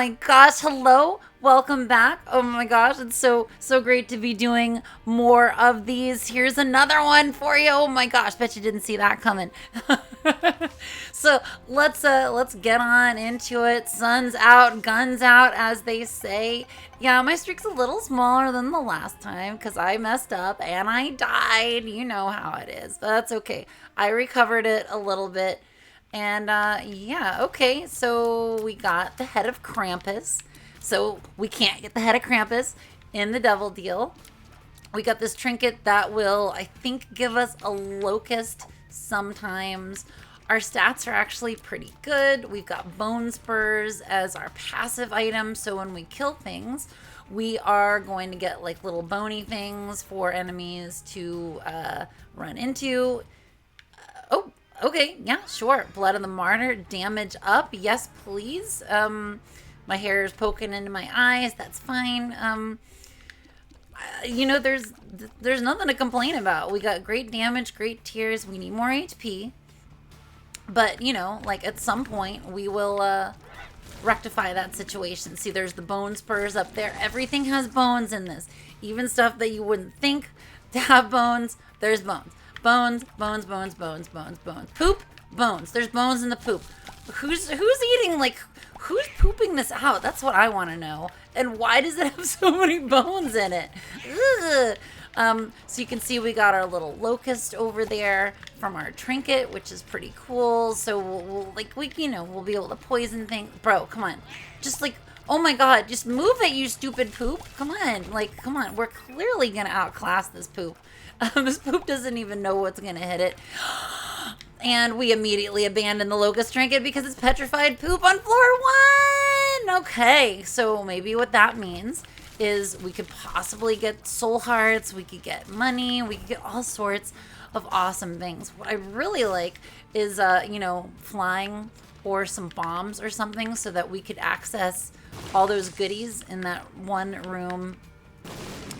my gosh, hello, welcome back. Oh my gosh, it's so great to be doing more of these. Here's another one for you. Oh my gosh, bet you didn't see that coming. So let's get on into it. Sun's out, guns out, as they say. Yeah, my streak's a little smaller than the last time because I messed up and I died. You know how it is, but that's okay. I recovered it a little bit. And yeah, okay, so we got the head of Krampus. So we can't get the head of Krampus in the devil deal. We got this trinket that will, I think, give us a locust sometimes. Our stats are actually pretty good. We've got bone spurs as our passive item, so when we kill things, we are going to get like little bony things for enemies to run into. Oh, okay, yeah, sure. Blood of the Martyr, damage up. Yes, please. My hair is poking into my eyes. That's fine. You know, there's nothing to complain about. We got great damage, great tears. We need more HP. But, you know, like at some point we will rectify that situation. See, there's the bone spurs up there. Everything has bones in this. Even stuff that you wouldn't think to have bones, there's bones. Bones, bones, bones, bones, bones, bones. Poop, bones. There's bones in the poop. Who's eating, like, who's pooping this out? That's what I want to know. And why does it have so many bones in it? So you can see we got our little locust over there from our trinket, which is pretty cool. So we'll be able to poison things. Bro, come on. Just like, oh my god, just move it, you stupid poop. Come on. Like, come on. We're clearly going to outclass this poop. This poop doesn't even know what's going to hit it. And we immediately abandon the locust trinket because it's petrified poop on floor 1. Okay, so maybe what that means is we could possibly get soul hearts, we could get money, we could get all sorts of awesome things. What I really like is, flying or some bombs or something so that we could access all those goodies in that one room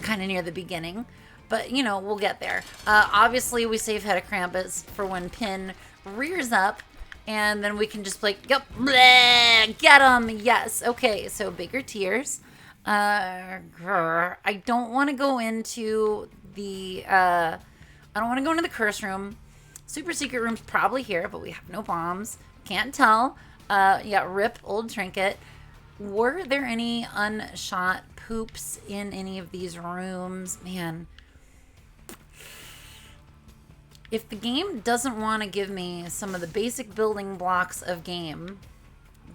kind of near the beginning. But, you know, we'll get there. Obviously, we save Head of Krampus for when Pin rears up. And then we can just like, yep, bleh, get him. Yes. Okay, so bigger tears. I don't want to go into the... I don't want to go into the curse room. Super secret room's probably here, but we have no bombs. Can't tell. Yeah, rip old trinket. Were there any unshot poops in any of these rooms? Man... If the game doesn't want to give me some of the basic building blocks of game,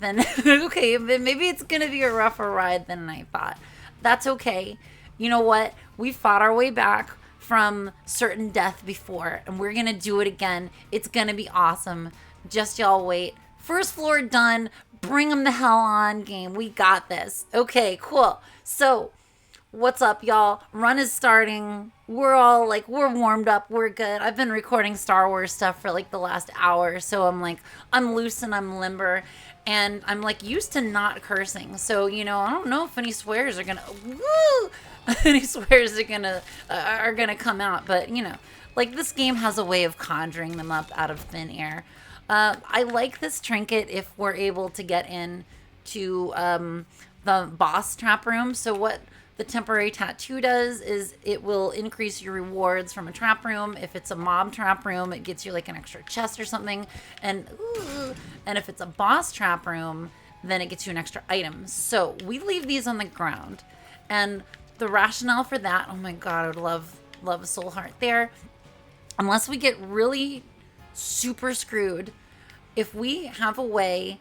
then okay, maybe it's going to be a rougher ride than I thought. That's okay. You know what? We fought our way back from certain death before, and we're going to do it again. It's going to be awesome. Just y'all wait. First floor done. Bring them the hell on, game. We got this. Okay, cool. So... what's up, y'all? Run is starting. We're all like, we're warmed up. We're good. I've been recording Star Wars stuff for like the last hour. So I'm like, I'm loose and I'm limber. And I'm like used to not cursing. So, you know, I don't know if any swears are going to, any swears are going to come out. But, you know, like this game has a way of conjuring them up out of thin air. I like this trinket if we're able to get in to the boss trap room. So what the temporary tattoo does is it will increase your rewards from a trap room. If it's a mob trap room, it gets you like an extra chest or something. And if it's a boss trap room, then it gets you an extra item. So we leave these on the ground. And the rationale for that, oh my god, I would love a soul heart there. Unless we get really super screwed, if we have a way,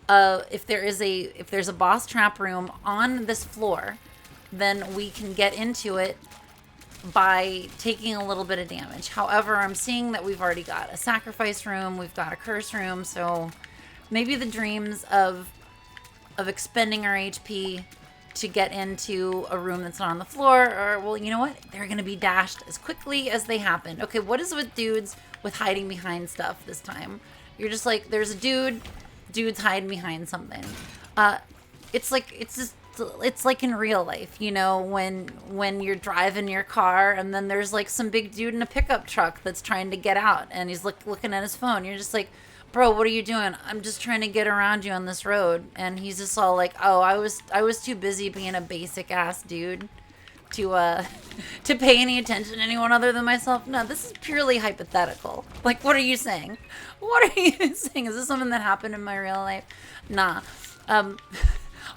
if there's a boss trap room on this floor, then we can get into it by taking a little bit of damage. However, I'm seeing that we've already got a sacrifice room, we've got a curse room, so maybe the dreams of expending our HP to get into a room that's not on the floor, or, well, you know what? They're going to be dashed as quickly as they happen. Okay, what is with dudes with hiding behind stuff this time? You're just like, there's a dude's hiding behind something. It's like in real life, you know, when you're driving your car and then there's like some big dude in a pickup truck that's trying to get out and he's looking at his phone. You're just like, bro, what are you doing? I'm just trying to get around you on this road. And he's just all like, oh, I was too busy being a basic ass dude to to pay any attention to anyone other than myself. No, this is purely hypothetical. Like, what are you saying? What are you saying? Is this something that happened in my real life? Nah.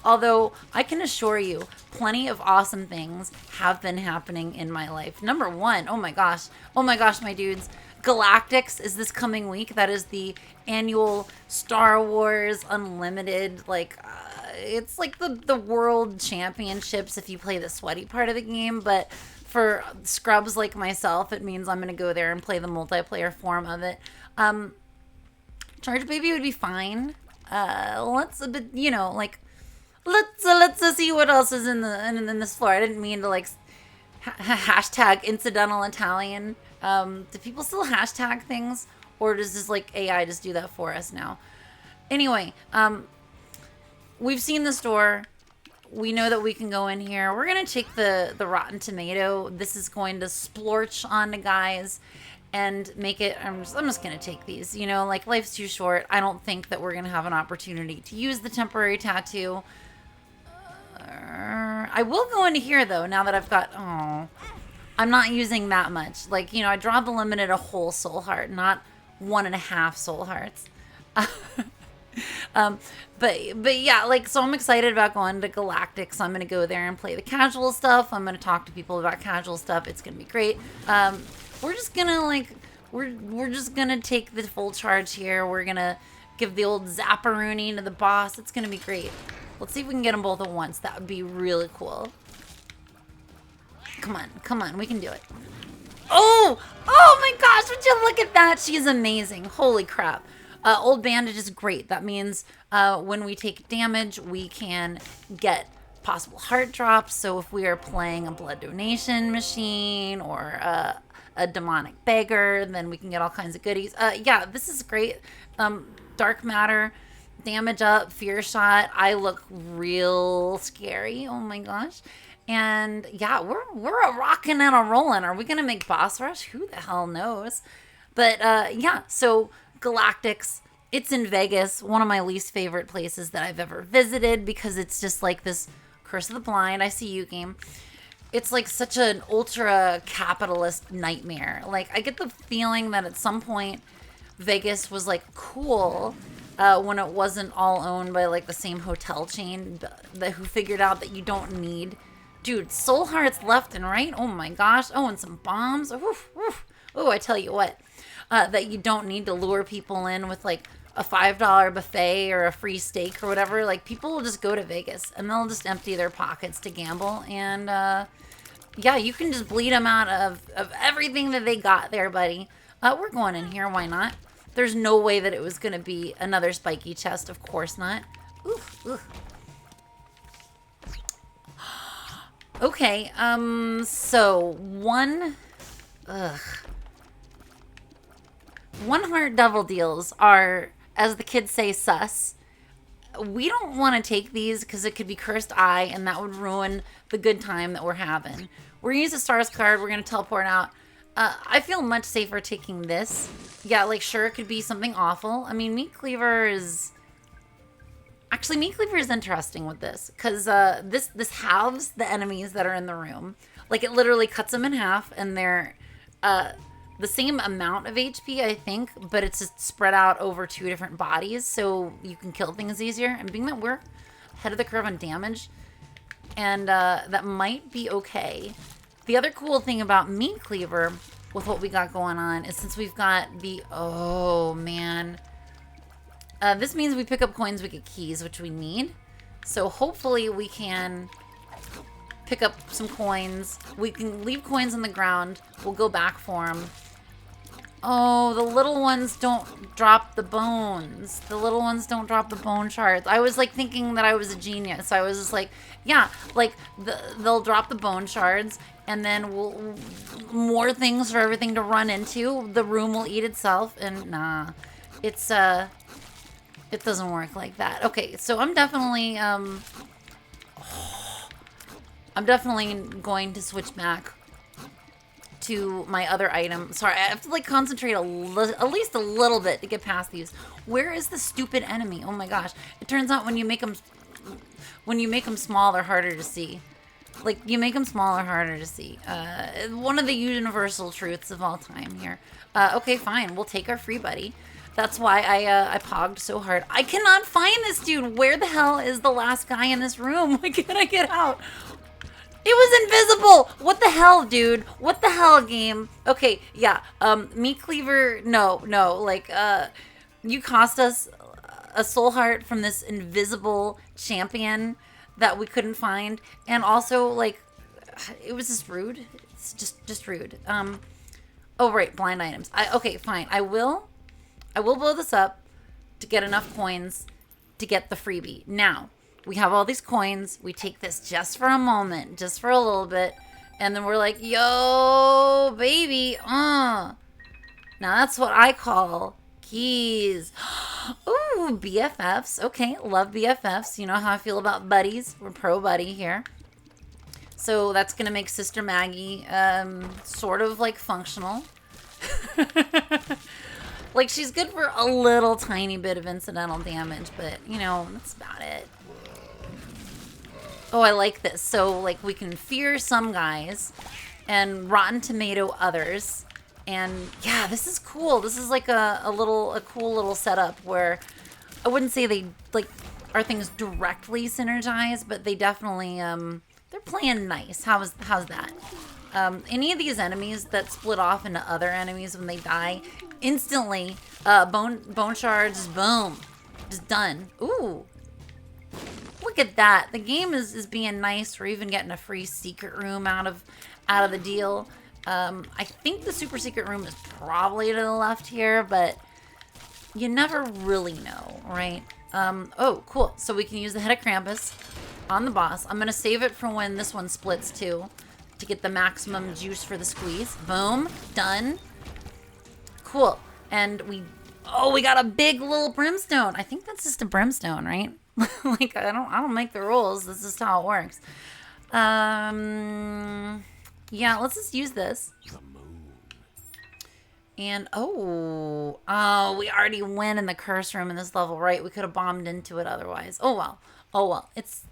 Although I can assure you, plenty of awesome things have been happening in my life. Number one, oh my gosh, my dudes. Galactics is this coming week. That is the annual Star Wars Unlimited, like, it's like the world championships if you play the sweaty part of the game, but for scrubs like myself, it means I'm going to go there and play the multiplayer form of it. Charge Baby would be fine. Let's see what else is in this floor. I didn't mean to like hashtag incidental Italian. Do people still hashtag things, or does this like AI just do that for us now? Anyway, we've seen the store. We know that we can go in here. We're gonna take the rotten tomato. This is going to splorch on the guys and make it. I'm just gonna take these. You know, like, life's too short. I don't think that we're gonna have an opportunity to use the temporary tattoo. I will go into here though. Now that I've got, I'm not using that much. Like, you know, I draw the limit at a whole soul heart, not 1.5 soul hearts. But yeah, like, so I'm excited about going to Galactic. So I'm gonna go there and play the casual stuff. I'm gonna talk to people about casual stuff. It's gonna be great. We're just gonna like, we're just gonna take the full charge here. We're gonna give the old zapparoonie to the boss. It's gonna be great. Let's see if we can get them both at once. That would be really cool. Come on, we can do it. Oh my gosh, would you look at that? She's amazing. Holy crap. Old Bandage is great. That means when we take damage, we can get possible heart drops. So if we are playing a blood donation machine or a demonic beggar, then we can get all kinds of goodies. Yeah, this is great. Dark matter. Damage up, fear shot. I look real scary. Oh my gosh. And yeah, we're a rocking and a rolling. Are we gonna make boss rush? Who the hell knows? But yeah, so Galactics, it's in Vegas, one of my least favorite places that I've ever visited, because it's just like this Curse of the Blind, I see you game. It's like such an ultra capitalist nightmare. Like, I get the feeling that at some point Vegas was like cool when it wasn't all owned by like the same hotel chain who figured out that you don't need, dude, soul hearts left and right. Oh my gosh. Oh, and some bombs. Oof, oof. Oh, I tell you what, that you don't need to lure people in with like a $5 buffet or a free steak or whatever. Like, people will just go to Vegas and they'll just empty their pockets to gamble. And yeah, you can just bleed them out of everything that they got there, buddy. We're going in here. Why not? There's no way that it was going to be another spiky chest. Of course not. Oof, oof. Okay, so one heart devil deals are, as the kids say, sus. We don't want to take these because it could be cursed eye, and that would ruin the good time that we're having. We're going to use the stars card. We're going to teleport out. I feel much safer taking this. Yeah, like, sure, it could be something awful. I mean, Meat Cleaver is... Actually, Meat Cleaver is interesting with this, because this halves the enemies that are in the room. Like, it literally cuts them in half, and they're the same amount of HP, I think, but it's just spread out over 2 different bodies, so you can kill things easier. And being that we're ahead of the curve on damage, and that might be okay. The other cool thing about Meat Cleaver with what we got going on is, since we've got the... Oh, man. This means we pick up coins, we get keys, which we need. So hopefully we can pick up some coins. We can leave coins on the ground. We'll go back for them. Oh, the little ones don't drop the bones. The little ones don't drop the bone shards. I was like thinking that I was a genius. I was just like, yeah, like they'll drop the bone shards, and then we'll more things for everything to run into. The room will eat itself, and nah, it's it doesn't work like that. Okay, so I'm definitely going to switch back to my other item. Sorry, I have to like concentrate at least a little bit to get past these. Where is the stupid enemy? Oh my gosh. It turns out when you make them small, they're harder to see. Like, you make them smaller, harder to see. One of the universal truths of all time here. Okay, fine. We'll take our free buddy. That's why I pogged so hard. I cannot find this dude. Where the hell is the last guy in this room? Why can't I get out? It was invisible! What the hell, dude? What the hell, game? Okay, yeah. Meat cleaver, no. Like, you cost us a soul heart from this invisible champion that we couldn't find. And also, like, it was just rude. It's just rude. Oh, right, blind items. Okay, fine. I will blow this up to get enough coins to get the freebie. Now, we have all these coins. We take this just for a moment, just for a little bit. And then we're like, yo, baby. Now, that's what I call keys. Ooh, BFFs. Okay, love BFFs. You know how I feel about buddies. We're pro buddy here. So that's going to make Sister Maggie sort of like functional. Like, she's good for a little tiny bit of incidental damage, but, you know, that's about it. Oh, I like this. So, like, we can fear some guys and Rotten Tomato others. And, yeah, this is cool. This is, like, a cool little setup where I wouldn't say they, like, are things directly synergized, but they definitely, they're playing nice. How's that? Any of these enemies that split off into other enemies when they die, instantly, bone shards, boom, just done. Ooh. Look at that. The game is being nice. We're even getting a free secret room out of the deal. I think the super secret room is probably to the left here, but you never really know, right? Oh, cool. So we can use the head of Krampus on the boss. I'm going to save it for when this one splits too, to get the maximum juice for the squeeze. Boom. Done. Cool. And we got a big little brimstone. I think that's just a brimstone, right? Like, I don't make the rules. This is how it works. Yeah, let's just use this. And, we already win in the curse room in this level, right? We could have bombed into it otherwise. Oh, well. It's,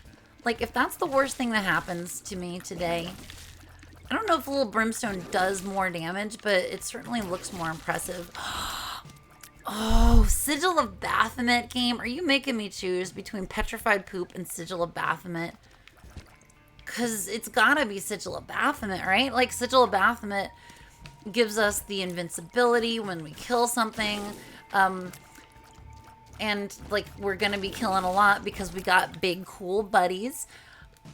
like, if that's the worst thing that happens to me today, I don't know if a little brimstone does more damage, but it certainly looks more impressive. Oh, Sigil of Baphomet game. Are you making me choose between Petrified Poop and Sigil of Baphomet? Because it's gotta be Sigil of Baphomet, right? Like, Sigil of Baphomet gives us the invincibility when we kill something. And, like, we're gonna be killing a lot because we got big, cool buddies.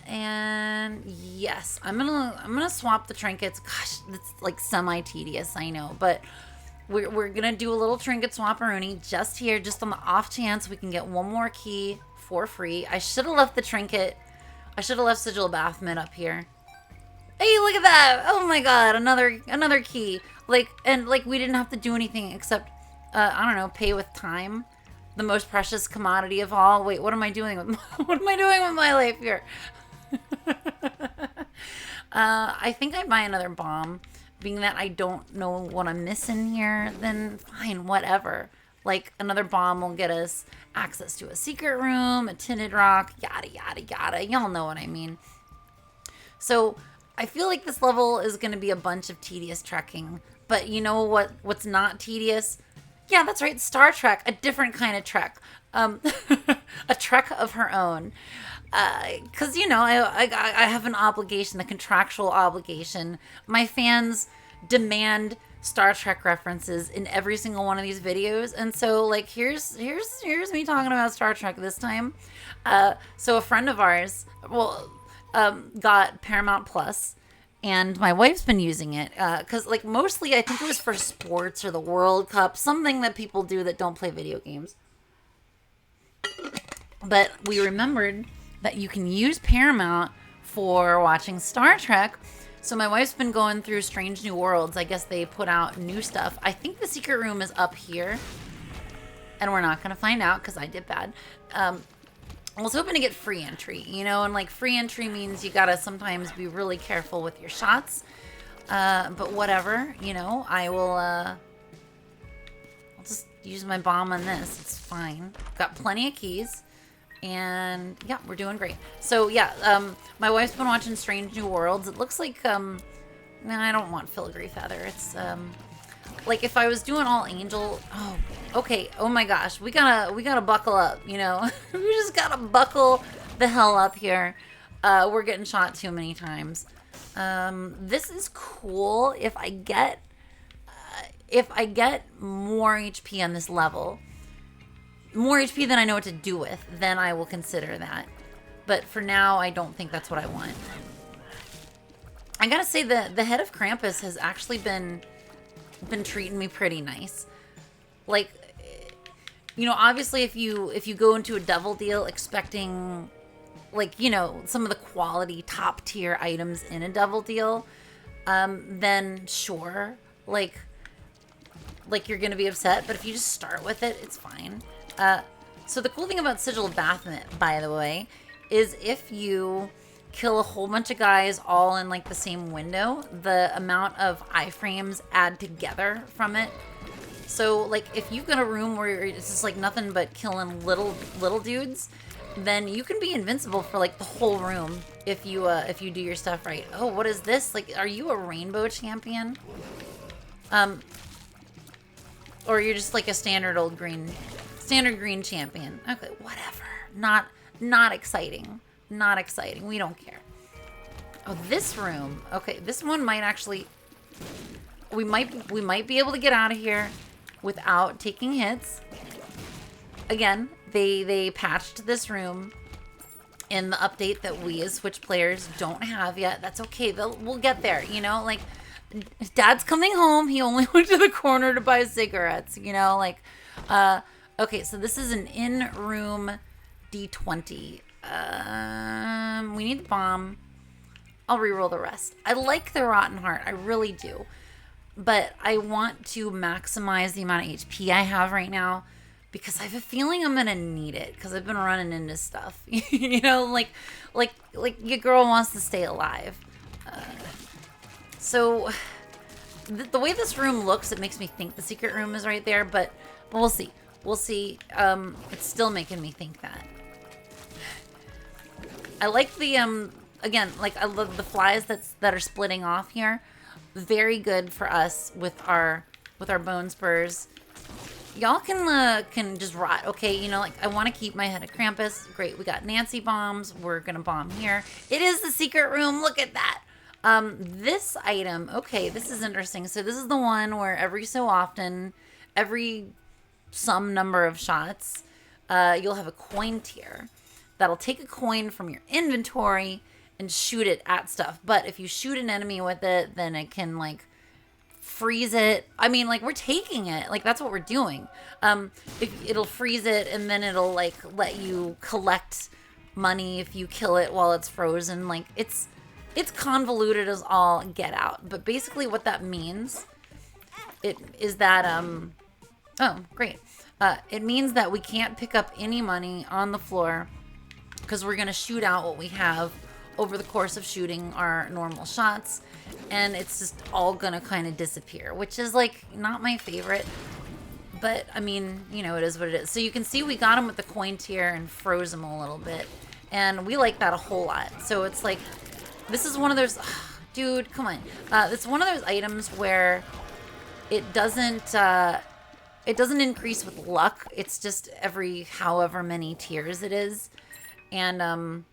And yes, I'm gonna swap the trinkets. Gosh, it's like semi-tedious, I know, but we're gonna do a little trinket swapperoonie just here, just on the off chance we can get one more key for free. I should have left the trinket. I should have left Sigil of Baphomet up here. Hey, look at that! Oh my god, another key. Like, and like we didn't have to do anything except I don't know, pay with time. The most precious commodity of all. Wait, what am I doing with what am I doing with my life here? I think I'd buy another bomb. Being that I don't know what I'm missing here, then fine, whatever. Like, another bomb will get us access to a secret room, a tinted rock, yada, yada, yada. Y'all know what I mean. So, I feel like this level is going to be a bunch of tedious trekking. But you know what's not tedious? Yeah, that's right, Star Trek. A different kind of trek. A trek of her own. Because, you know, I have an obligation, a contractual obligation. My fans demand Star Trek references in every single one of these videos. And so, like, here's me talking about Star Trek this time. So a friend of ours, got Paramount Plus, and my wife's been using it. Because, like, mostly I think it was for sports or the World Cup, something that people do that don't play video games. But we remembered that you can use Paramount for watching Star Trek. So my wife's been going through Strange New Worlds. I guess they put out new stuff. I think the secret room is up here. And we're not going to find out because I did bad. I was hoping to get free entry, you know, and like free entry means you got to sometimes be really careful with your shots. But whatever, you know, I will, I'll just use my bomb on this. It's fine. Got plenty of keys. And yeah, we're doing great. So yeah, my wife's been watching Strange New Worlds. It looks like, no, I don't want filigree feather. It's, like if I was doing all angel, oh, okay. Oh my gosh, we gotta buckle up, you know, we just gotta buckle the hell up here. We're getting shot too many times. This is cool if I get more HP on this level. More HP than I know what to do with, then I will consider that. But for now, I don't think that's what I want. I gotta say the head of Krampus has actually been treating me pretty nice. Like, you know, obviously if you go into a devil deal expecting, like, you know, some of the quality top tier items in a devil deal, then sure, like you're gonna be upset. But if you just start with it, it's fine. So the cool thing about Sigil of Baphomet, by the way, is if you kill a whole bunch of guys all in like the same window, the amount of iframes add together from it. So like if you've got a room where it's just like nothing but killing little dudes, then you can be invincible for like the whole room if you do your stuff right. Oh, what is this? Like, are you a rainbow champion? Or you're just like a standard green champion. Okay, whatever. Not exciting. Not exciting. We don't care. Oh, this room. Okay, this one might actually, we might be able to get out of here without taking hits. Again, they patched this room in the update that we as Switch players don't have yet. That's okay. We'll get there, you know? Like, Dad's coming home. He only went to the corner to buy cigarettes, you know? Like, okay, so this is an in-room D20. We need the bomb. I'll reroll the rest. I like the Rotten Heart. I really do. But I want to maximize the amount of HP I have right now because I have a feeling I'm going to need it because I've been running into stuff. You know, like your girl wants to stay alive. So the way this room looks, it makes me think the secret room is right there, but we'll see. We'll see. It's still making me think that. I like the, again, like I love the flies that are splitting off here. Very good for us with our bone spurs. Y'all can just rot, okay? You know, like I want to keep my head of Krampus. Great, we got Nancy bombs. We're gonna bomb here. It is the secret room. Look at that. This item, okay, this is interesting. So this is the one where every so often, every some number of shots, you'll have a coin tier that'll take a coin from your inventory and shoot it at stuff. But if you shoot an enemy with it, then it can like freeze it. I mean, like we're taking it, like that's what we're doing. It'll freeze it and then it'll like let you collect money if you kill it while it's frozen. Like it's convoluted as all get out. But basically what that means is that oh, great. It means that we can't pick up any money on the floor because we're going to shoot out what we have over the course of shooting our normal shots. And it's just all going to kind of disappear, which is like not my favorite. But I mean, you know, it is what it is. So you can see we got him with the coin tier and froze him a little bit. And we like that a whole lot. So it's like, this is one of those, dude, come on. It's one of those items where it doesn't increase with luck. It's just every however many tiers it is. And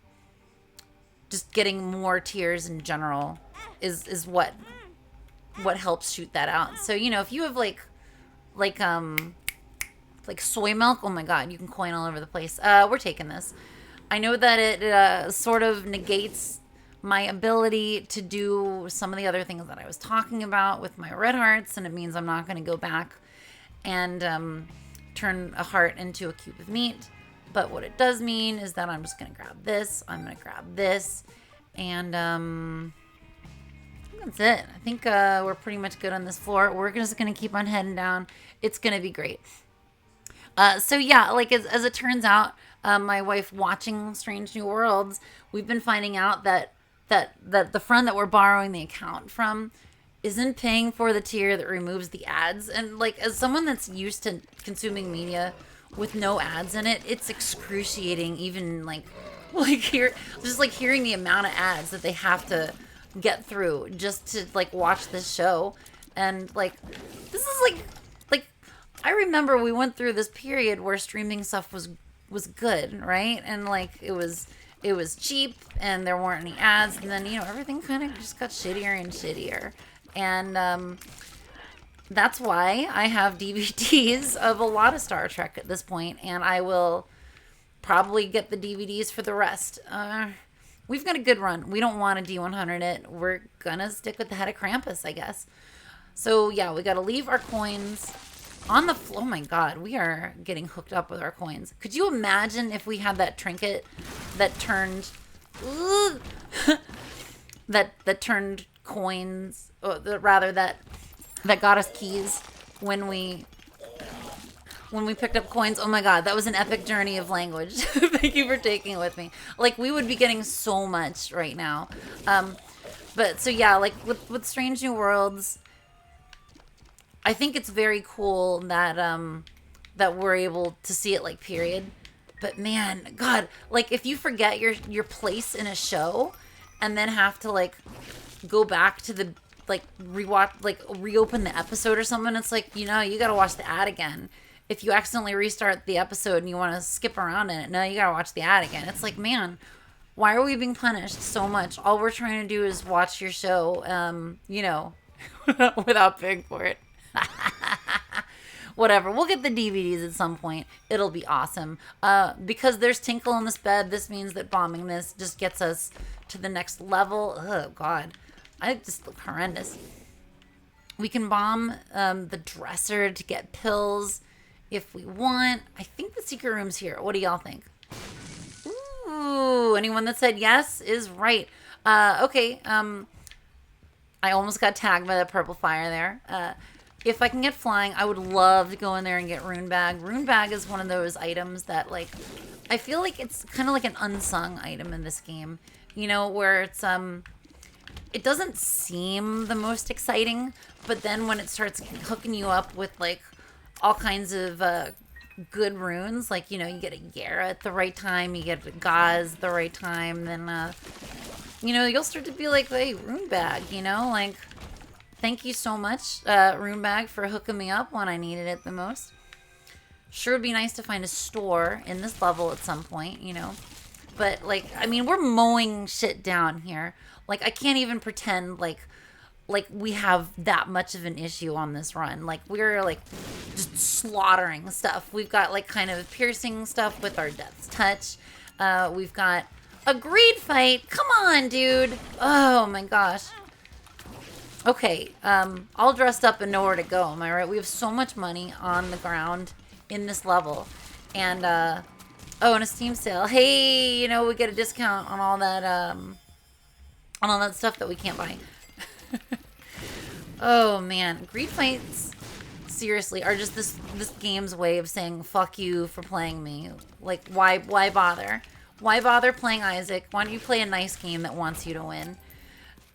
just getting more tiers in general is what helps shoot that out. So, you know, if you have like soy milk, oh my god, you can coin all over the place. We're taking this. I know that it sort of negates my ability to do some of the other things that I was talking about with my red hearts, and it means I'm not going to go back and turn a heart into a cube of meat. But what it does mean is that I'm just going to grab this, I'm going to grab this, and that's it. I think we're pretty much good on this floor. We're just going to keep on heading down. It's going to be great. So yeah, like as it turns out, my wife watching Strange New Worlds, we've been finding out that the friend that we're borrowing the account from isn't paying for the tier that removes the ads. And like, as someone that's used to consuming media with no ads in it, it's excruciating. Even like hearing the amount of ads that they have to get through just to like watch this show. And like, this is like I remember we went through this period where streaming stuff was good, right? And like it was cheap and there weren't any ads, and then everything kind of just got shittier and shittier. And that's why I have DVDs of a lot of Star Trek at this point, and I will probably get the DVDs for the rest. We've got a good run. We don't want to D100 it. We're gonna stick with the head of Krampus, I guess. So yeah, we gotta leave our coins on the floor. Oh my god, we are getting hooked up with our coins. Could you imagine if we had that trinket that turned that turned coins, rather that got us keys when we picked up coins? Oh my god, that was an epic journey of language. Thank you for taking it with me. Like, we would be getting so much right now. But so yeah, like with Strange New Worlds, I think it's very cool that that we're able to see it like period. But man, god, like if you forget your place in a show and then have to like go back to the like rewatch, like reopen the episode or something, it's like, you gotta watch the ad again. If you accidentally restart the episode and you want to skip around in it, no, you gotta watch the ad again. It's like, man, why are we being punished so much? All we're trying to do is watch your show, without paying for it. Whatever. We'll get the DVDs at some point. It'll be awesome. Because there's Tinkle in this bed, this means that bombing this just gets us to the next level. Oh, God. I just look horrendous. We can bomb the dresser to get pills if we want. I think the secret room's here. What do y'all think? Ooh, anyone that said yes is right. Okay. I almost got tagged by the purple fire there. If I can get flying, I would love to go in there and get Rune Bag. Rune Bag is one of those items that, like, I feel like it's kind of like an unsung item in this game. Where it's, it doesn't seem the most exciting, but then when it starts hooking you up with, like, all kinds of good runes, like, you get a Yara at the right time, you get a Gaz at the right time, then, you'll start to be like, hey, Rune Bag, like, thank you so much, Rune Bag, for hooking me up when I needed it the most. Sure would be nice to find a store in this level at some point, But, like, I mean, we're mowing shit down here. Like, I can't even pretend like we have that much of an issue on this run. Like, we're, like, just slaughtering stuff. We've got, like, kind of piercing stuff with our Death's Touch. We've got a greed fight. Come on, dude. Oh, my gosh. Okay, all dressed up and nowhere to go, am I right? We have so much money on the ground in this level. And, and a Steam sale. Hey, we get a discount on all that stuff that we can't buy. Oh, man. Greed fights, seriously, are just this game's way of saying, fuck you for playing me. Like, why bother? Why bother playing Isaac? Why don't you play a nice game that wants you to win?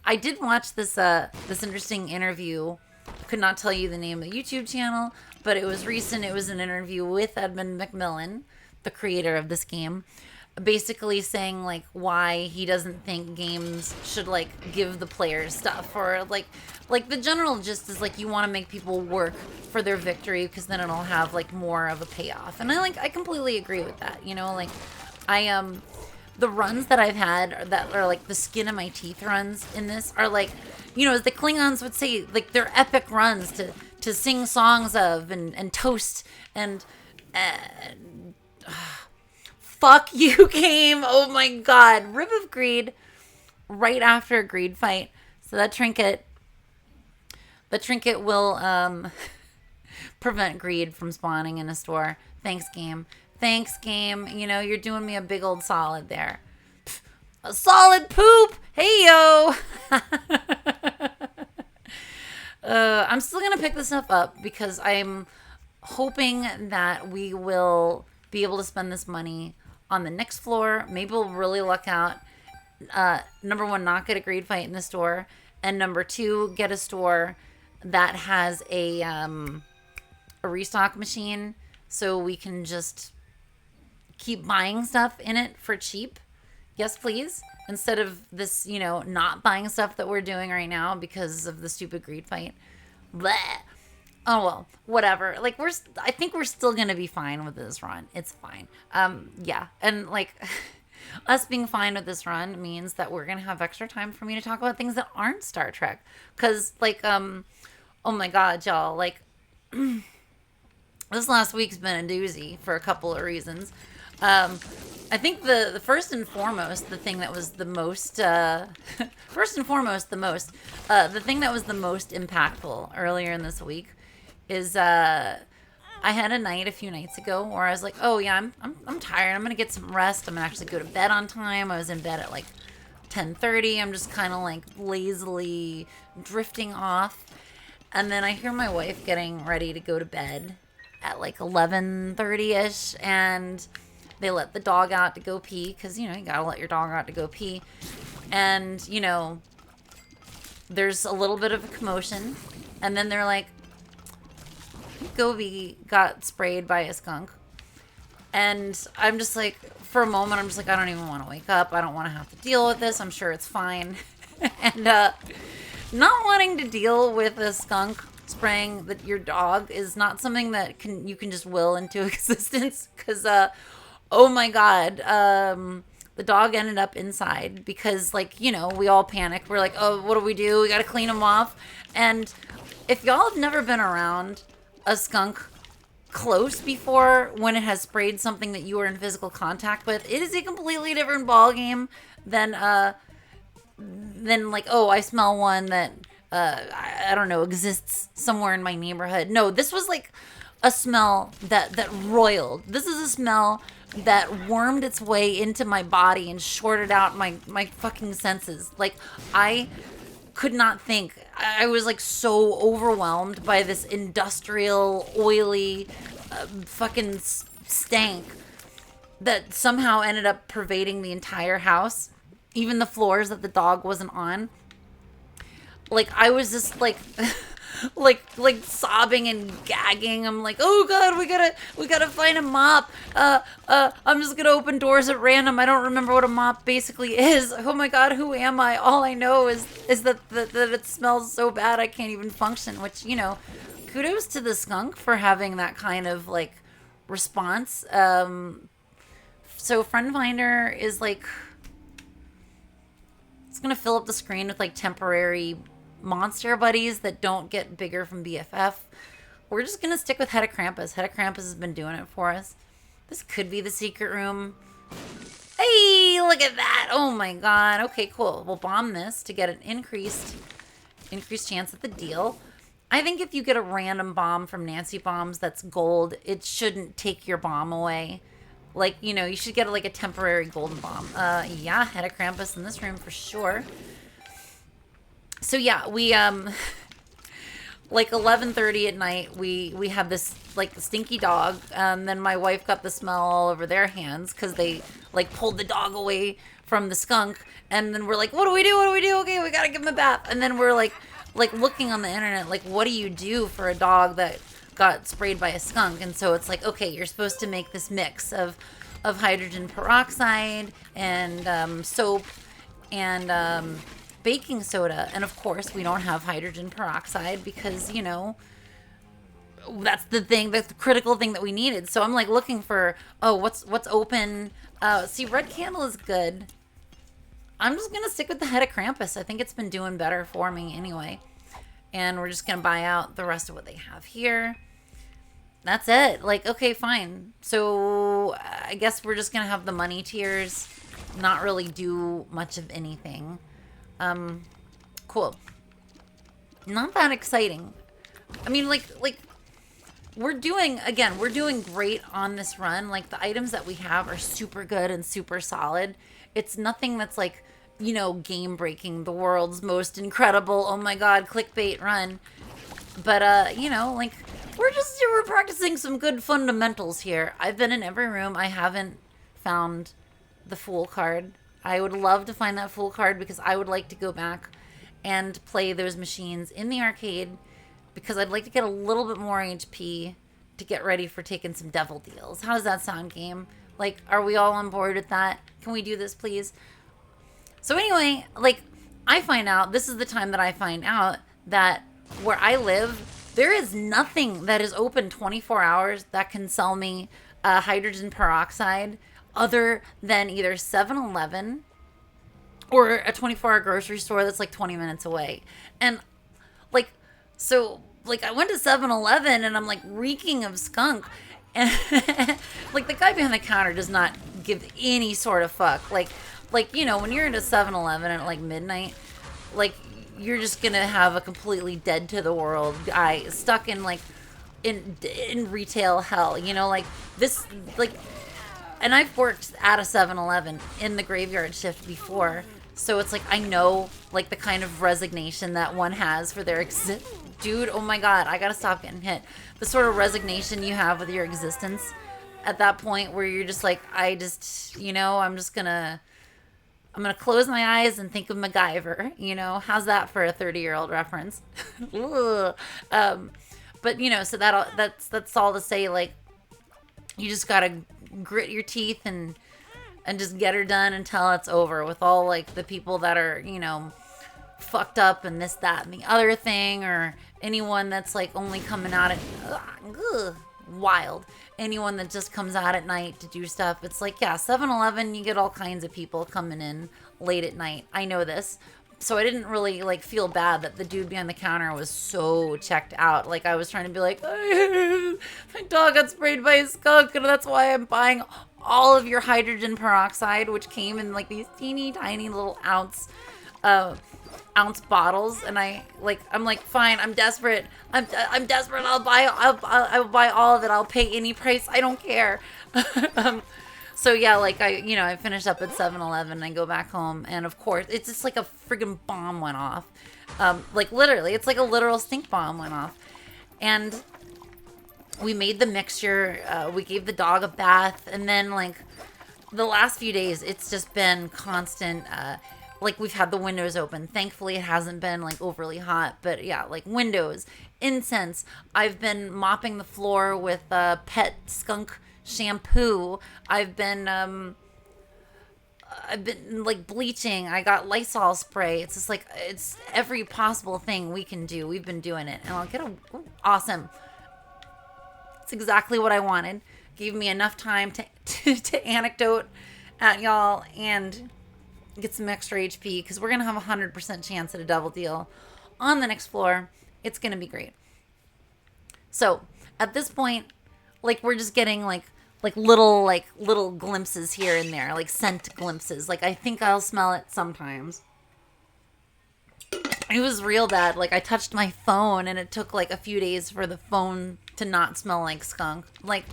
I did watch this interesting interview. Could not tell you the name of the YouTube channel, but it was recent. It was an interview with Edmund McMillan, the creator of this game, basically saying, like, why he doesn't think games should, like, give the players stuff, or like the general gist is, like, you want to make people work for their victory because then it'll have, like, more of a payoff. And I completely agree with that. Like, the runs that I've had that are like the skin of my teeth runs in this are like, as the Klingons would say, like, they're epic runs to sing songs of and toast and fuck you, game. Oh my god. Rib of Greed right after a greed fight. So that trinket will prevent greed from spawning in a store. Thanks, game. Thanks, game. You're doing me a big old solid there. Pff, a solid poop. Hey, yo. I'm still going to pick this stuff up because I'm hoping that we will be able to spend this money on the next floor. Maybe we'll really luck out. Number one, not get a greed fight in the store. And number two, get a store that has a restock machine so we can just keep buying stuff in it for cheap. Yes, please. Instead of this, not buying stuff that we're doing right now because of the stupid greed fight. Bleh. Oh, well, whatever. Like, I think we're still going to be fine with this run. It's fine. Yeah. And, like, us being fine with this run means that we're going to have extra time for me to talk about things that aren't Star Trek. Because, like, oh my God, y'all. Like, this last week's been a doozy for a couple of reasons. I think the first and foremost, the thing that was the most, the thing that was the most impactful earlier in this week is, I had a night a few nights ago where I was like, oh yeah, I'm tired. I'm going to get some rest. I'm going to actually go to bed on time. I was in bed at like 10:30. I'm just kind of like lazily drifting off. And then I hear my wife getting ready to go to bed at like 11:30ish, and they let the dog out to go pee, because, you gotta let your dog out to go pee. And, there's a little bit of a commotion. And then they're like, Gobi got sprayed by a skunk. And I'm just like, for a moment, I'm just like, I don't even want to wake up. I don't want to have to deal with this. I'm sure it's fine. And not wanting to deal with a skunk spraying your dog is not something that you can just will into existence, because oh my God, the dog ended up inside because, like, we all panicked. We're like, oh, what do? We got to clean him off. And if y'all have never been around a skunk close before, when it has sprayed something that you are in physical contact with, it is a completely different ballgame than like, oh, I smell one that, I don't know, exists somewhere in my neighborhood. No, this was like a smell that roiled. This is a smell that wormed its way into my body and shorted out my fucking senses. Like, I could not think. I was like so overwhelmed by this industrial, oily, fucking stank that somehow ended up pervading the entire house, even the floors that the dog wasn't on. Like, I was just like like sobbing and gagging. I'm like, oh God, we gotta find a mop. I'm just gonna open doors at random. I don't remember what a mop basically is. Oh my God, who am I? All I know is that it smells so bad I can't even function. Which, kudos to the skunk for having that kind of like response. So Friend Finder is like, it's gonna fill up the screen with like temporary monster buddies that don't get bigger from BFF. We're just gonna stick with Headdie Krampus. Headdie Krampus has been doing it for us. This could be the secret room. Hey, look at that. Oh my God. Okay, cool. We'll bomb this to get an increased chance at the deal. I think if you get a random bomb from Nancy Bombs that's gold, it shouldn't take your bomb away. Like, you should get like a temporary golden bomb. Yeah, Headdie Krampus in this room for sure. So yeah, we like 11:30 at night, we have this like stinky dog, and then my wife got the smell all over their hands because they like pulled the dog away from the skunk, and then we're like, what do we do? Okay, we gotta give him a bath. And then we're like looking on the internet, like, what do you do for a dog that got sprayed by a skunk? And so it's like, okay, you're supposed to make this mix of hydrogen peroxide and soap and baking soda. And of course we don't have hydrogen peroxide because, that's the critical thing that we needed. So I'm like looking for, what's open. See, red candle is good. I'm just gonna stick with the Headdie Krampus. I think it's been doing better for me anyway. And we're just gonna buy out the rest of what they have here. That's it. Like, okay, fine. So I guess we're just gonna have the money tiers not really do much of anything. Cool. Not that exciting. I mean, like we're doing great on this run. Like, the items that we have are super good and super solid. It's nothing that's like, game breaking, the world's most incredible, oh my God, clickbait run. But, like, we're practicing some good fundamentals here. I've been in every room. I haven't found the Fool card. I would love to find that Fool card because I would like to go back and play those machines in the arcade because I'd like to get a little bit more HP to get ready for taking some devil deals. How does that sound, game? Like, are we all on board with that? Can we do this, please? So anyway, like, I find out, this is the time that I find out that where I live, there is nothing that is open 24 hours that can sell me hydrogen peroxide other than either 7-Eleven or a 24-hour grocery store that's like 20 minutes away. And like, so like I went to 7-Eleven and I'm like reeking of skunk. And like the guy behind the counter does not give any sort of fuck. Like, you know, when you're into 7-Eleven at like midnight, like you're just gonna have a completely dead to the world guy stuck in like in retail hell, you know, like this, like, and I've worked at a 7-Eleven in the graveyard shift before, so it's like I know like the kind of resignation that one has for their dude, oh my god, I gotta stop getting hit. The sort of resignation you have with your existence at that point where you're just like, I just, you know, I'm gonna close my eyes and think of MacGyver, you know? How's that for a 30-year-old reference? But, you know, so that's all to say, like, you just gotta grit your teeth and just get her done until it's over with all, like, the people that are, you know, fucked up and this, that, and the other thing, or anyone that's, like, only coming out at, wild. Anyone that just comes out at night to do stuff. It's like, yeah, 7-Eleven, you get all kinds of people coming in late at night. I know this. So I didn't really like feel bad that the dude behind the counter was so checked out. Like I was trying to be like, my dog got sprayed by a skunk and that's why I'm buying all of your hydrogen peroxide, which came in like these teeny tiny little ounce bottles. And I'm like, fine, I'm desperate. I'm desperate. I'll buy all of it. I'll pay any price. I don't care. So yeah, like I finished up at 7-Eleven and I go back home and of course it's just like a friggin' bomb went off. Like literally, it's like a literal stink bomb went off. And we made the mixture, we gave the dog a bath, and then like the last few days it's just been constant, like we've had the windows open. Thankfully it hasn't been like overly hot, but yeah, like windows, incense. I've been mopping the floor with pet skunk shampoo. I've been like bleaching. I got Lysol spray. It's just like, it's every possible thing we can do. We've been doing it. And I'll get awesome. It's exactly what I wanted. Gave me enough time to anecdote at y'all and get some extra HP because we're going to have a 100% chance at a double deal on the next floor. It's going to be great. So at this point, like we're just getting like little glimpses here and there, like scent glimpses. Like I think I'll smell it sometimes. It was real bad. Like I touched my phone and it took like a few days for the phone to not smell like skunk. Like,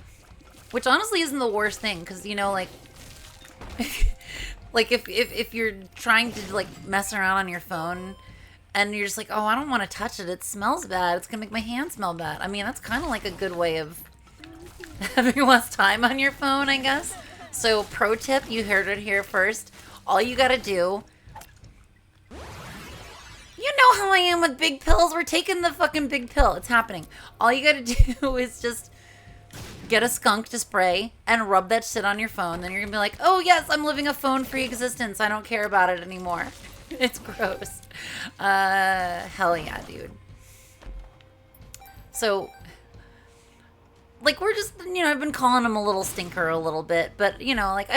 which honestly isn't the worst thing because, you know, like like if you're trying to like mess around on your phone and you're just like, oh, I don't want to touch it. It smells bad. It's gonna make my hand smell bad. I mean, that's kind of like a good way of having less time on your phone, I guess. So pro tip, you heard it here first. All you gotta do, you know how I am with big pills. We're taking the fucking big pill. It's happening. All you gotta do is just get a skunk to spray and rub that shit on your phone. Then you're gonna be like, oh yes, I'm living a phone-free existence. I don't care about it anymore. It's gross. Hell yeah, dude. So like, we're just, you know, I've been calling him a little stinker a little bit, but, you know, like,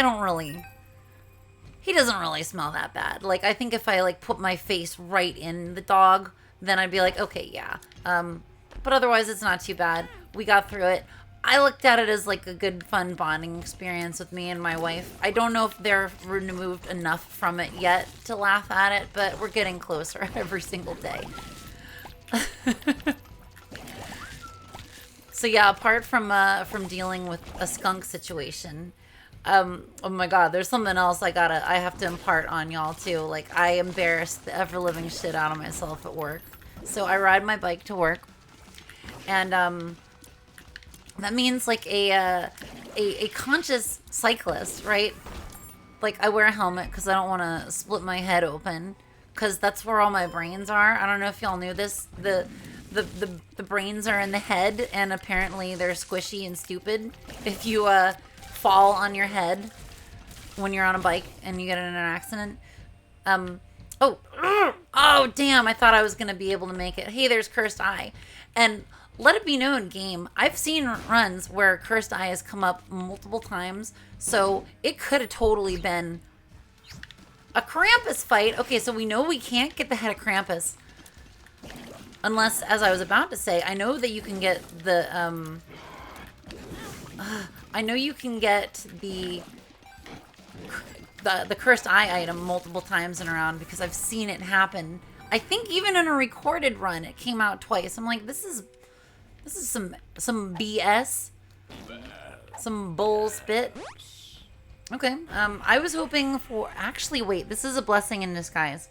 he doesn't really smell that bad. Like, I think if I, like, put my face right in the dog, then I'd be like, okay, yeah. But otherwise, it's not too bad. We got through it. I looked at it as, like, a good, fun bonding experience with me and my wife. I don't know if they're removed enough from it yet to laugh at it, but we're getting closer every single day. So yeah, apart from dealing with a skunk situation, oh my god, there's something else I have to impart on y'all too. Like I embarrassed the ever living shit out of myself at work. So I ride my bike to work, and that means like a conscious cyclist, right? Like I wear a helmet because I don't want to split my head open. because that's where all my brains are. I don't know if y'all knew this. The brains are in the head, and apparently they're squishy and stupid. If you fall on your head when you're on a bike and you get in an accident. Oh, damn, I thought I was going to be able to make it. Hey, there's Cursed Eye. And let it be known, game, I've seen runs where Cursed Eye has come up multiple times, so it could have totally been a Krampus fight. Okay, so we know we can't get the head of Krampus. Unless, as I was about to say, I know that you can get the, I know you can get the Cursed Eye item multiple times in a round because I've seen it happen. I think even in a recorded run, it came out twice. I'm like, this is some BS. Some bull spit. Okay, I was hoping for, actually, wait, this is a blessing in disguise.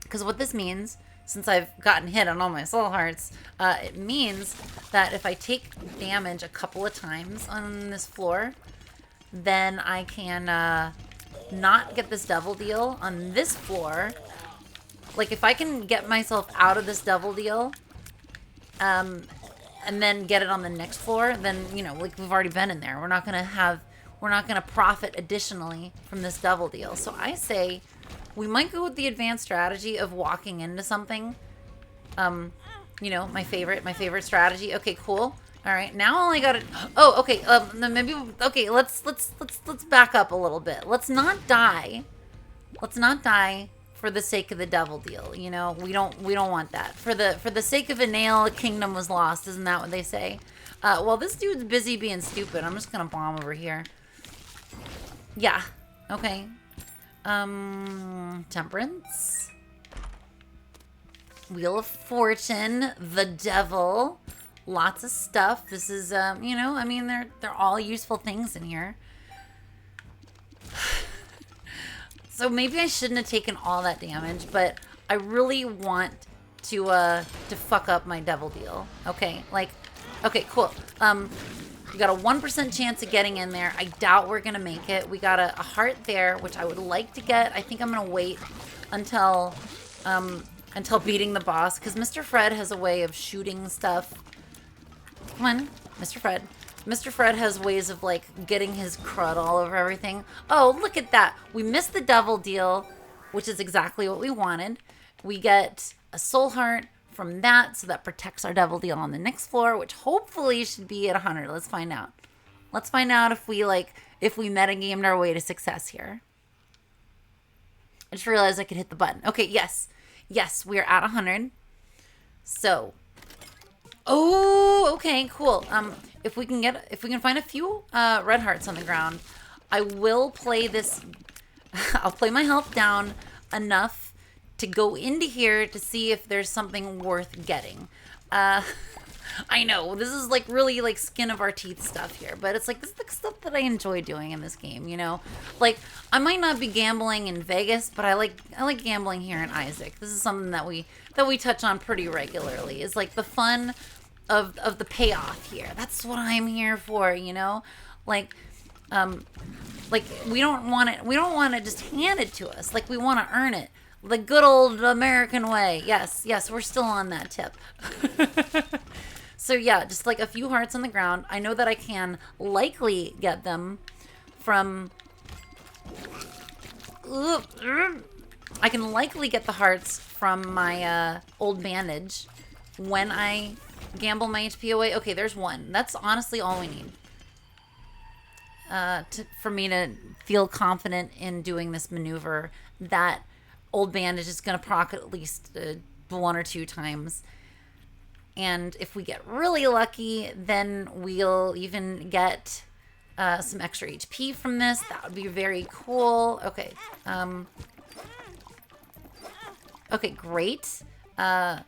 Because what this means, since I've gotten hit on all my soul hearts, it means that if I take damage a couple of times on this floor, then I can not get this devil deal on this floor. Like, if I can get myself out of this devil deal, and then get it on the next floor, then, you know, like, we've already been in there. We're not gonna profit additionally from this devil deal. So I say we might go with the advanced strategy of walking into something. You know, my favorite strategy. Okay, cool. All right, now all I gotta. Oh, okay. Maybe. Okay, let's back up a little bit. Let's not die. Let's not die for the sake of the devil deal. You know, we don't want that. For the sake of a nail, a kingdom was lost. Isn't that what they say? Well, this dude's busy being stupid. I'm just gonna bomb over here. Yeah. Okay. Temperance. Wheel of Fortune. The devil. Lots of stuff. This is, you know, I mean, they're all useful things in here. So maybe I shouldn't have taken all that damage, but I really want to fuck up my devil deal. Okay, like, okay, cool. We got a 1% chance of getting in there. I doubt we're gonna make it. We got a heart there, which I would like to get. I think I'm gonna wait until beating the boss, because Mr. Fred has a way of shooting stuff. Come on, Mr. Fred. Mr. Fred has ways of, like, getting his crud all over everything. Oh, look at that. We missed the devil deal, which is exactly what we wanted. We get a soul heart from that, so that protects our devil deal on the next floor, which hopefully should be at 100. Let's find out. Let's find out if we metagamed our way to success here. I just realized I could hit the button. Okay, yes. Yes, we are at 100. So, oh, okay, cool. If we can find a few red hearts on the ground, I will play this. I'll play my health down enough to go into here to see if there's something worth getting. I know this is like really like skin of our teeth stuff here, but it's like this is the stuff that I enjoy doing in this game. You know, like I might not be gambling in Vegas, but I like gambling here in Isaac. This is something that we touch on pretty regularly. Is like the fun of the payoff here. That's what I'm here for. You know, like we don't want it. We don't want it just handed to us. Like we want to earn it. The good old American way. Yes, yes, we're still on that tip. So yeah, just like a few hearts on the ground. I know that I can likely get them from... I can likely get the hearts from my old bandage when I gamble my HP away. Okay, there's one. That's honestly all we need. For me to feel confident in doing this maneuver. That old bandage is going to proc at least 1 or 2 times. And if we get really lucky, then we'll even get some extra HP from this. That would be very cool. Okay. Okay, great. The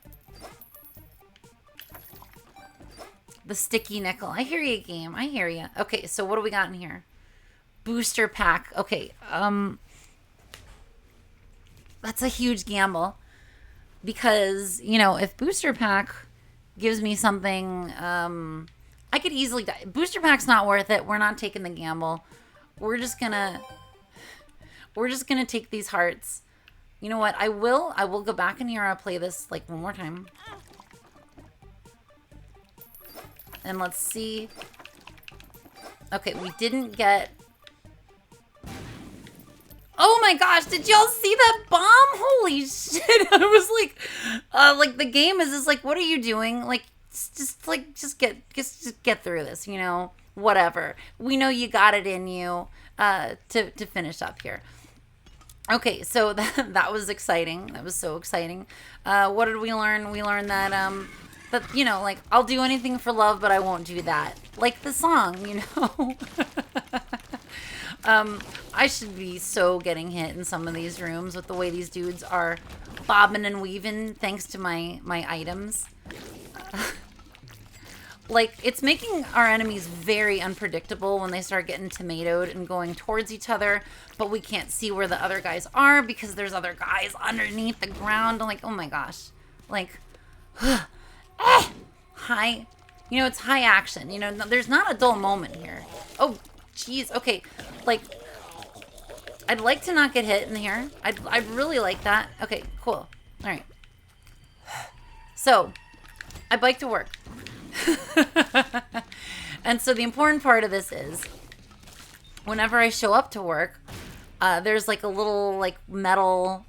sticky nickel. I hear you, game. I hear you. Okay, so what do we got in here? Booster pack. Okay, that's a huge gamble. Because, you know, if booster pack gives me something, I could easily die. Booster pack's not worth it. We're not taking the gamble. We're just gonna take these hearts. You know what? I will go back in here. I'll play this like one more time. And let's see. Okay, we didn't get... Oh my gosh, did y'all see that bomb? Holy shit. I was like the game is just like, what are you doing? Like, just get through this, you know? Whatever. We know you got it in you to finish up here. Okay, so that was exciting. That was so exciting. What did we learn? We learned that, you know, like, I'll do anything for love, but I won't do that. Like the song, you know? I should be so getting hit in some of these rooms with the way these dudes are bobbing and weaving thanks to my items. Like, it's making our enemies very unpredictable when they start getting tomatoed and going towards each other, but we can't see where the other guys are because there's other guys underneath the ground. I'm like, oh my gosh. Like, high, you know, it's high action. You know, there's not a dull moment here. Oh, jeez. Okay, like, I'd like to not get hit in here. I'd really like that. Okay, cool. All right. So, I'd like to work. And so the important part of this is whenever I show up to work, there's like a little like metal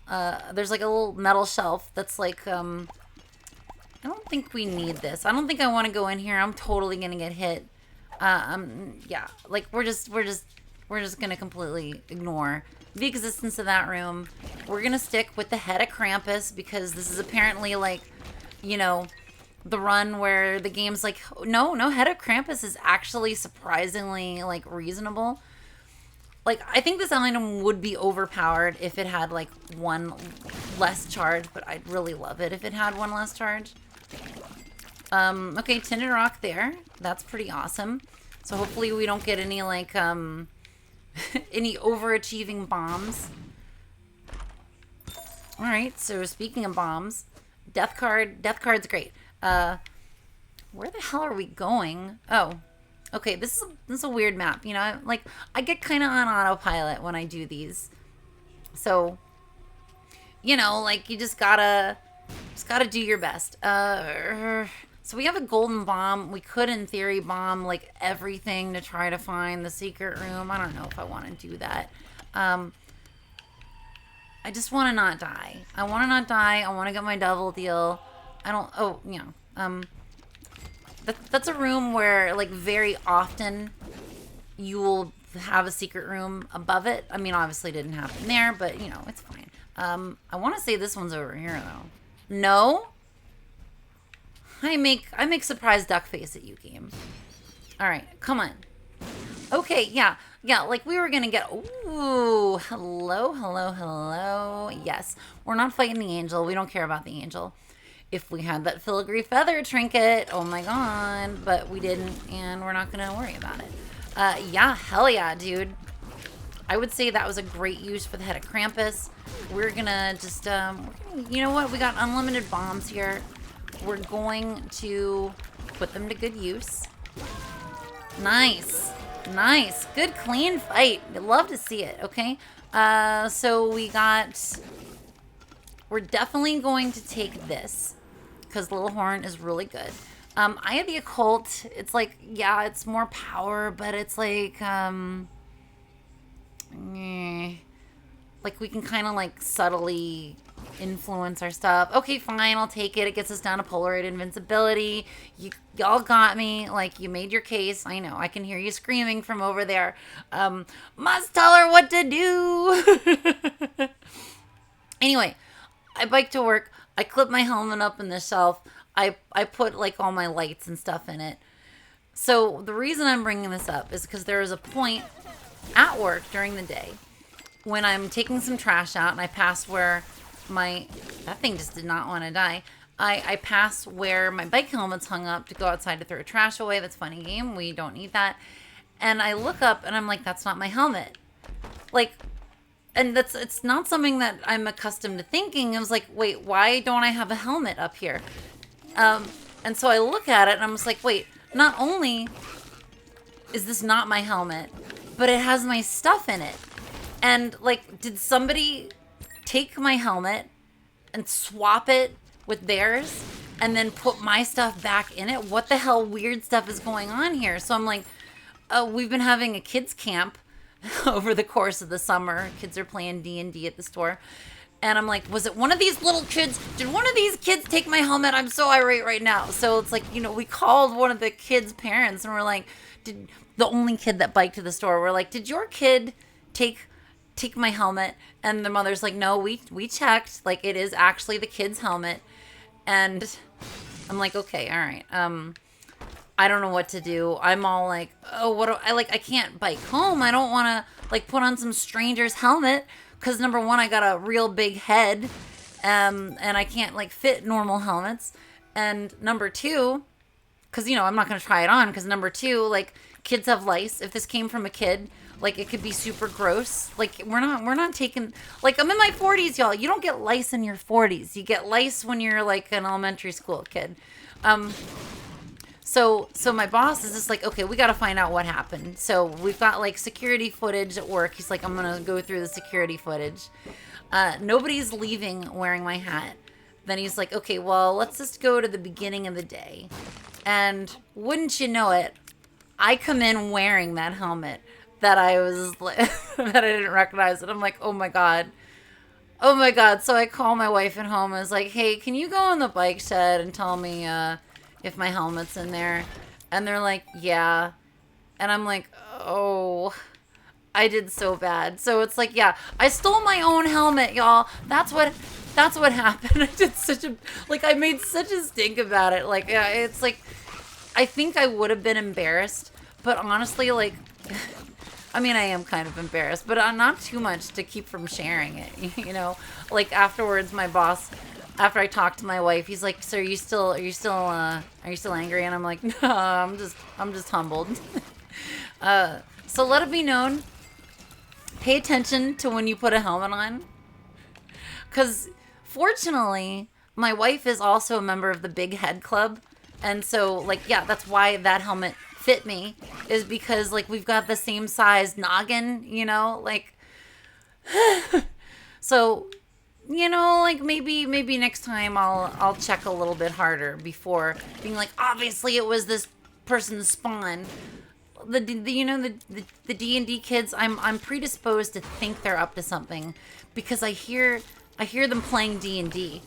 there's like a little metal shelf that's like I don't think we need this. I don't think I want to go in here. I'm totally gonna get hit. Yeah, like we're just gonna completely ignore the existence of that room. We're gonna stick with the head of Krampus because this is apparently like, you know, the run where the game's like, no, head of Krampus is actually surprisingly like reasonable. Like, I think this item would be overpowered if it had like one less charge, but I'd really love it if it had one less charge. Okay, tinted rock there. That's pretty awesome. So hopefully we don't get any like any overachieving bombs. All right, so speaking of bombs, death card's great. Where the hell are we going? Oh, okay, this is a weird map. You know, like, I get kind of on autopilot when I do these. So, you know, like, you just gotta do your best. So we have a golden bomb. We could, in theory, bomb, like, everything to try to find the secret room. I don't know if I want to do that. I just want to not die. I want to not die. I want to get my double deal. I don't, oh, you know, that's a room where, like, very often you will have a secret room above it. I mean, obviously it didn't happen there, but, you know, it's fine. I want to say this one's over here, though. No? I make surprise duck face at you, game. All right, come on. Okay, yeah, like we were gonna get, ooh, hello. Yes, we're not fighting the angel. We don't care about the angel. If we had that filigree feather trinket, oh my god, but we didn't, and we're not gonna worry about it. Yeah, hell yeah, dude. I would say that was a great use for the head of Krampus. We're gonna just, you know what? We got unlimited bombs here. We're going to put them to good use. Nice. Good, clean fight. I'd love to see it, okay? So we're definitely going to take this because Little Horn is really good. Eye of the Occult, it's like, yeah, it's more power, but it's like, like we can kind of like subtly influence our stuff. Okay, fine, I'll take it. It gets us down to Polaroid invincibility. Y'all got me. Like, you made your case. I know. I can hear you screaming from over there. Must tell her what to do. Anyway, I bike to work. I clip my helmet up in the shelf. I put like all my lights and stuff in it. So the reason I'm bringing this up is because there is a point at work during the day when I'm taking some trash out and I pass where that thing just did not want to die. I pass where my bike helmet's hung up to go outside to throw trash away. That's funny game. We don't need that. And I look up and I'm like, that's not my helmet. Like, and it's not something that I'm accustomed to thinking. I was like, wait, why don't I have a helmet up here? And so I look at it and I'm just like, wait, not only is this not my helmet, but it has my stuff in it. And like, did somebody take my helmet and swap it with theirs and then put my stuff back in it. What the hell weird stuff is going on here? So I'm like, we've been having a kids camp over the course of the summer. Kids are playing D&D at the store. And I'm like, was it one of these little kids? Did one of these kids take my helmet? I'm so irate right now. So it's like, we called one of the kids' parents and we're like, the only kid that biked to the store, we're like, did your kid take my helmet? And the mother's like, no, we checked. Like, it is actually the kid's helmet. And I'm like, okay, all right. I don't know what to do. I'm all like, oh, I can't bike home. I don't want to like put on some stranger's helmet. Because number one, I got a real big head. And I can't like fit normal helmets. And number two, because, I'm not going to try it on. Because number two, like, kids have lice. If this came from a kid, like, it could be super gross. Like, we're not taking, like, I'm in my 40s, y'all. You don't get lice in your 40s. You get lice when you're like an elementary school kid. So my boss is just like, okay, we got to find out what happened. So we've got like security footage at work. He's like, I'm going to go through the security footage. Nobody's leaving wearing my hat. Then he's like, okay, well, let's just go to the beginning of the day. And wouldn't you know it, I come in wearing that helmet that I was that I didn't recognize. And I'm like, oh my God. So I call my wife at home and was like, hey, can you go in the bike shed and tell me if my helmet's in there? And they're like, yeah. And I'm like, oh, I did so bad. So it's like, yeah, I stole my own helmet, y'all. That's what happened. I made such a stink about it. Like, yeah, it's like, I think I would have been embarrassed, but honestly, like, I mean, I am kind of embarrassed, but not too much to keep from sharing it, Like, afterwards, my boss, after I talked to my wife, he's like, so are you still angry? And I'm like, no, I'm just humbled. So let it be known, pay attention to when you put a helmet on. Because, fortunately, my wife is also a member of the Big Head Club. And so, like, yeah, that's why that helmet fit me, is because, like, we've got the same size noggin, like, so, like, maybe next time I'll check a little bit harder before being like, obviously it was this person's spawn. The D&D kids, I'm predisposed to think they're up to something because I hear them playing D&D.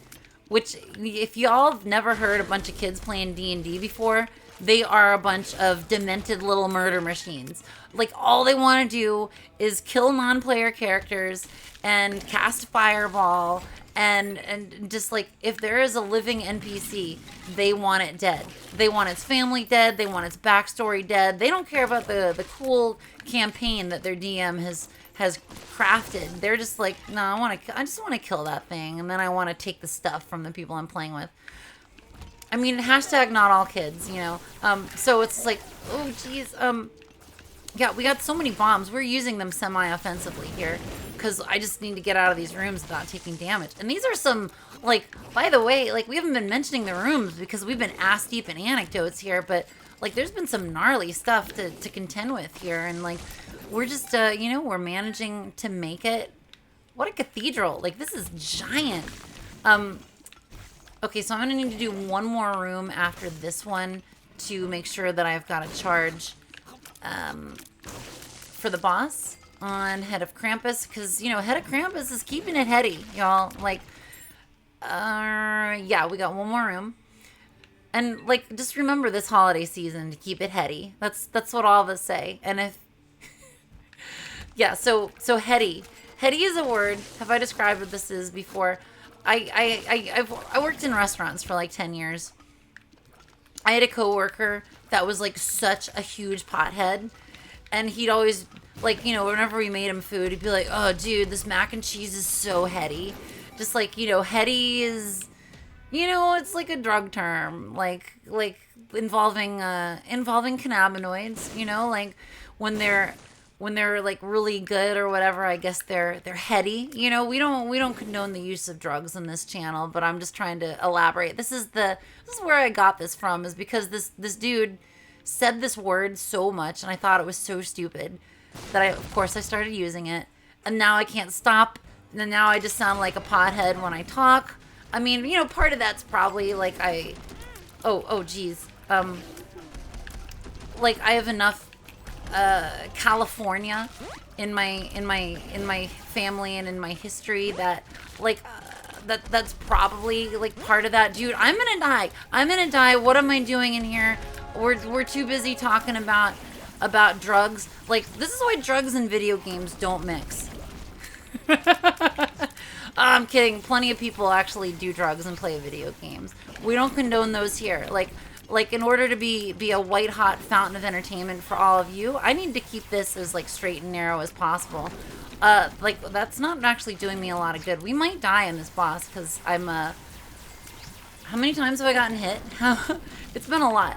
Which, if y'all have never heard a bunch of kids playing D&D before, they are a bunch of demented little murder machines. Like, all they want to do is kill non-player characters and cast fireball and just, like, if there is a living NPC, they want it dead. They want its family dead. They want its backstory dead. They don't care about the cool campaign that their DM has crafted. They're just like, no, I just want to kill that thing, and then I want to take the stuff from the people I'm playing with. I mean, hashtag not all kids, So it's like, oh geez, yeah, we got so many bombs. We're using them semi-offensively here because I just need to get out of these rooms without taking damage. And these are some, like, by the way, like, we haven't been mentioning the rooms because we've been ass deep in anecdotes here, but like, there's been some gnarly stuff to contend with here, and like, we're just, we're managing to make it. What a cathedral. Like, this is giant. Okay, so I'm going to need to do one more room after this one to make sure that I've got a charge for the boss on Head of Krampus. Because, Head of Krampus is keeping it heady, y'all. Like, yeah, we got one more room. And, like, just remember this holiday season to keep it heady. That's what all of us say. And if... yeah, so heady. Heady is a word. Have I described what this is before? I worked in restaurants for like 10 years. I had a coworker that was like such a huge pothead, and he'd always, like, whenever we made him food, he'd be like, oh dude, this mac and cheese is so heady. Just like, heady is, it's like a drug term, like involving cannabinoids, like when they're like really good or whatever, I guess they're heady. We don't condone the use of drugs on this channel, but I'm just trying to elaborate. This is where I got this from, is because this dude said this word so much, and I thought it was so stupid that I started using it, and now I can't stop And now I just sound like a pothead when I talk. I mean, you know, part of that's probably like oh geez. Like I have enough California in my family and in my history that like that's probably like part of that. Dude, I'm gonna die. I'm gonna die. What am I doing in here? We're too busy talking about drugs. Like, this is why drugs and video games don't mix. I'm kidding. Plenty of people actually do drugs and play video games. We don't condone those here. Like in order to be a white hot fountain of entertainment for all of you, I need to keep this as like straight and narrow as possible. Like that's not actually doing me a lot of good. We might die in this boss because I'm how many times have I gotten hit? It's been a lot.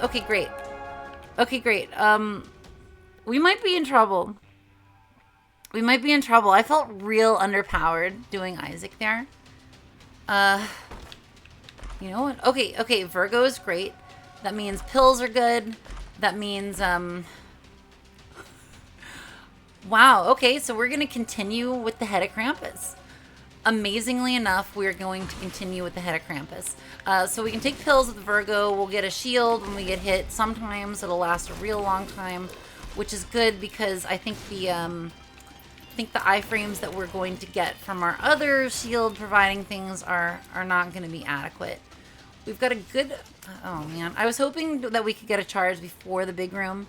Okay, great. Okay, great. We might be in trouble. We might be in trouble. I felt real underpowered doing Isaac there. You know what? Okay, Virgo is great. That means pills are good. That means, wow, okay, so we're going to continue with the head of Krampus. Amazingly enough, we're going to continue with the head of Krampus. So we can take pills with Virgo. We'll get a shield when we get hit. Sometimes it'll last a real long time, which is good because I think the iframes that we're going to get from our other shield providing things are not going to be adequate. We've got a good... Oh, man. I was hoping that we could get a charge before the big room.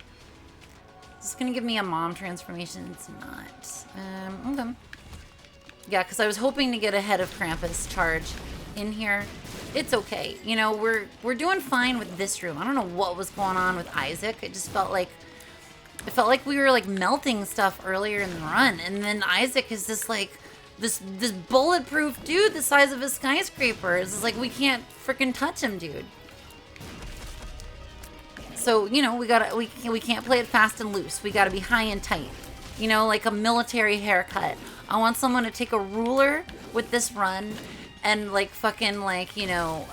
Is this going to give me a mom transformation? It's not. Okay. Yeah, because I was hoping to get a head of Krampus charge in here. It's okay. You know, we're doing fine with this room. I don't know what was going on with Isaac. It just felt like... It felt like we were like melting stuff earlier in the run, and then Isaac is just like this bulletproof dude the size of a skyscraper. It's like we can't freaking touch him, dude. So you know we can't play it fast and loose. We gotta be high and tight. You know, like a military haircut. I want someone to take a ruler with this run and like fucking like you know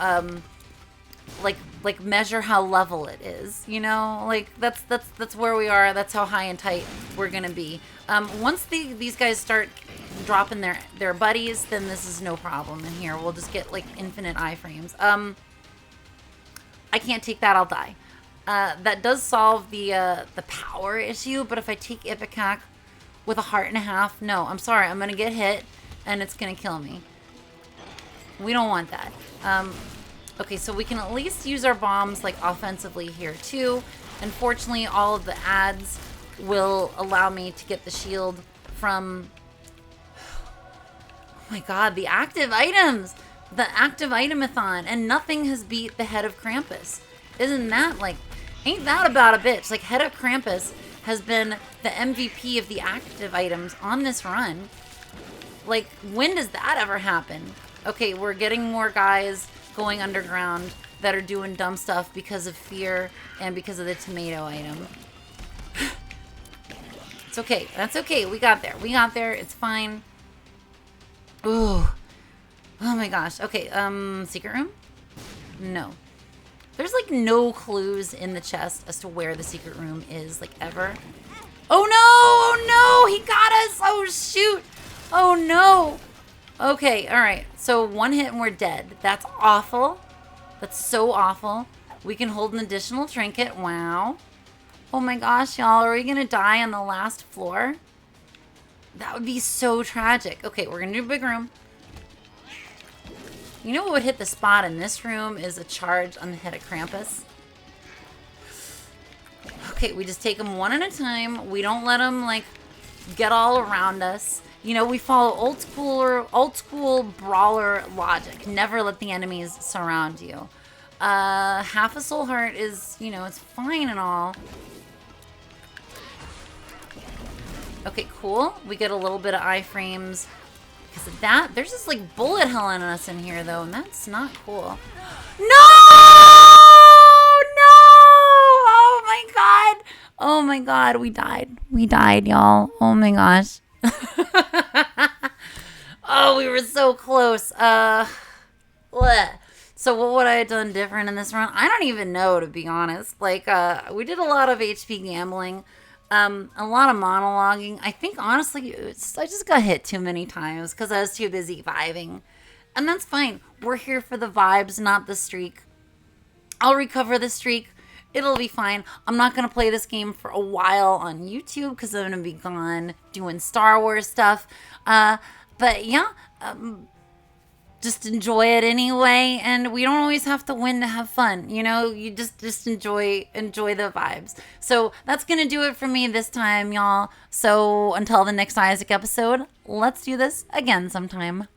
like measure how level it is, you know, like that's where we are. That's how high and tight we're gonna be. Once these guys start dropping their buddies, then this is no problem in here. We'll just get like infinite iframes. I can't take that. I'll die. That does solve the power issue, but if I take Ipecac with a heart and a half, no, I'm sorry, I'm gonna get hit and it's gonna kill me. We don't want that. Okay, so we can at least use our bombs like offensively here too. Unfortunately, all of the ads will allow me to get the shield from, oh my god, the active items, the active itemathon, and nothing has beat the head of Krampus. Isn't that like, ain't that about a bitch? Like, head of Krampus has been the MVP of the active items on this run. Like, when does that ever happen? Okay, we're getting more guys going underground that are doing dumb stuff because of fear and because of the tomato item. It's okay. That's okay. We got there. We got there. It's fine. Ooh. Oh my gosh. Okay, secret room? No. There's like no clues in the chest as to where the secret room is, like ever. Oh no! Oh no! He got us! Oh shoot! Oh no! Okay, alright. So one hit and we're dead. That's awful. That's so awful. We can hold an additional trinket. Wow. Oh my gosh, y'all. Are we going to die on the last floor? That would be so tragic. Okay, we're going to do a big room. You know what would hit the spot in this room is a charge on the head of Krampus. Okay, we just take them one at a time. We don't let them, like, get all around us. You know, we follow old school brawler logic. Never let the enemies surround you. Half a soul heart is, you know, it's fine and all. Okay, cool. We get a little bit of iframes because of that. There's just like bullet hell on us in here though, and that's not cool. No! No! Oh my god! Oh my god, we died. We died, y'all. Oh my gosh. Oh, we were so close. Bleh. So what would I have done different in this run? I don't even know, to be honest. Like, we did a lot of HP gambling. A lot of monologuing. I think honestly, I just got hit too many times because I was too busy vibing. And that's fine. We're here for the vibes, not the streak. I'll recover the streak. It'll be fine. I'm not going to play this game for a while on YouTube because I'm going to be gone doing Star Wars stuff. But yeah, just enjoy it anyway. And we don't always have to win to have fun. You know, you just enjoy the vibes. So that's going to do it for me this time, y'all. So until the next Isaac episode, let's do this again sometime.